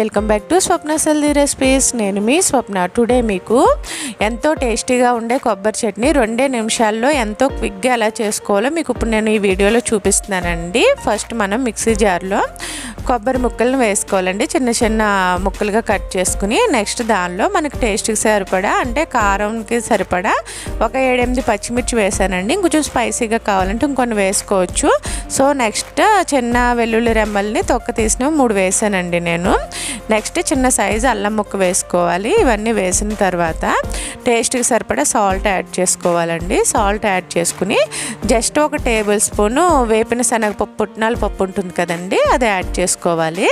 Welcome back to Swapna healthy recipes. నేను మీ స్వప్న. Today మీకు ఎంతో టేస్టీగా ఉండే కొబ్బరి చట్నీ 2 నిమిషాల్లో ఎంతో క్విక్గా ఎలా చేసుకోవాలో మీకు ఇప్పుడు నేను ఈ వీడియోలో చూపిస్తున్నానండి. ఫస్ట్ మనం మిక్సీ జార్లో కొబ్బరి ముక్కలను వేసుకోవాలండి, చిన్న చిన్న ముక్కలుగా కట్ చేసుకుని. నెక్స్ట్ దానిలో మనకి టేస్ట్కి సరిపడా అంటే కారంకి సరిపడా ఒక 7-8 పచ్చిమిర్చి వేసానండి. ఇంకొంచెం స్పైసీగా కావాలంటే ఇంకొన్ని వేసుకోవచ్చు. సో నెక్స్ట్ చిన్న వెల్లుల్లి రెమ్మల్ని తొక్క తీసిన 3 వేసానండి నేను. నెక్స్ట్ చిన్న సైజు అల్లం ముక్క వేసుకోవాలి. ఇవన్నీ వేసిన తర్వాత టేస్ట్కి సరిపడా సాల్ట్ యాడ్ చేసుకోవాలండి. సాల్ట్ యాడ్ చేసుకుని జస్ట్ ఒక టేబుల్ స్పూను వేపిన శనగపప్పు, పుట్నాల పప్పు ఉంటుంది కదండి, అది యాడ్ చేసుకోవాలి.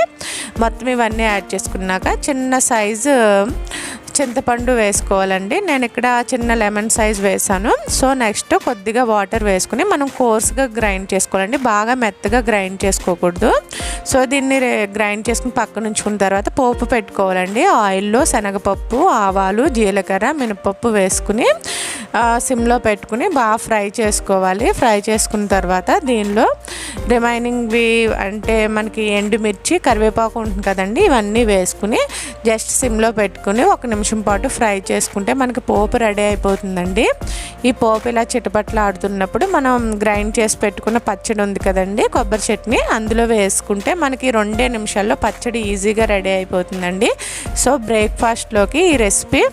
మొత్తం ఇవన్నీ యాడ్ చేసుకున్నాక చిన్న సైజు చింతపండు వేసుకోవాలండి. నేను ఇక్కడ చిన్న లెమన్ సైజ్ వేసాను. సో నెక్స్ట్ కొద్దిగా వాటర్ వేసుకుని మనం కోర్స్గా గ్రైండ్ చేసుకోవాలండి, బాగా మెత్తగా గ్రైండ్ చేసుకోకూడదు. సో దీన్ని గ్రైండ్ చేసుకుని పక్కన ఉంచుకున్న తర్వాత పోపు పెట్టుకోవాలండి. ఆయిల్లో శనగపప్పు, ఆవాలు, జీలకర్ర, మినపప్పు వేసుకుని సిమ్లో పెట్టుకుని బాగా ఫ్రై చేసుకోవాలి. ఫ్రై చేసుకున్న తర్వాత దీనిలో రిమైనింగ్వి అంటే మనకి ఎండుమిర్చి, కరివేపాకు ఉంటుంది కదండి, ఇవన్నీ వేసుకుని జస్ట్ సిమ్లో పెట్టుకుని 1 నిమిషం పాటు ఫ్రై చేసుకుంటే మనకి పోపు రెడీ అయిపోతుందండి. ఈ పోపు ఇలా చిటపట్లు ఆడుతున్నప్పుడు మనం గ్రైండ్ చేసి పెట్టుకున్న పచ్చడి ఉంది కదండి, కొబ్బరి చట్నీ, అందులో వేసుకుంటే మనకి 2 నిమిషాల్లో పచ్చడి ఈజీగా రెడీ అయిపోతుందండి. సో బ్రేక్ఫాస్ట్లోకి ఈ రెసిపీ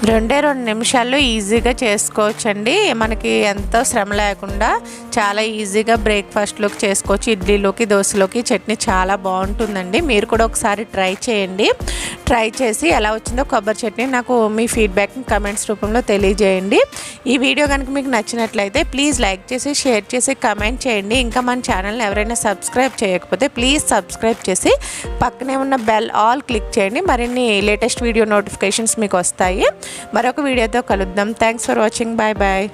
2 నిమిషాల్లో ఈజీగా చేసుకోవచ్చండి. మనకి ఎంతో శ్రమ లేకుండా చాలా ఈజీగా బ్రేక్ఫాస్ట్లోకి చేసుకోవచ్చు. ఇడ్లీలోకి, దోశలోకి చట్నీ చాలా బాగుంటుందండి. మీరు కూడా ఒకసారి ట్రై చేయండి. ట్రై చేసి ఎలా వచ్చిందో కొబ్బరి చట్నీ నాకు మీ ఫీడ్బ్యాక్ని కమెంట్స్ రూపంలో తెలియజేయండి. ఈ వీడియో కనుక మీకు నచ్చినట్లయితే ప్లీజ్ లైక్ చేసి, షేర్ చేసి, కమెంట్ చేయండి. ఇంకా మన ఛానల్ని ఎవరైనా సబ్స్క్రైబ్ చేయకపోతే ప్లీజ్ సబ్స్క్రైబ్ చేసి పక్కనే ఉన్న బెల్ ఆల్ క్లిక్ చేయండి. మరిన్ని లేటెస్ట్ వీడియో నోటిఫికేషన్స్ మీకు వస్తాయి. మరొక వీడియోతో కలుద్దాం. Thanks for watching. Bye bye.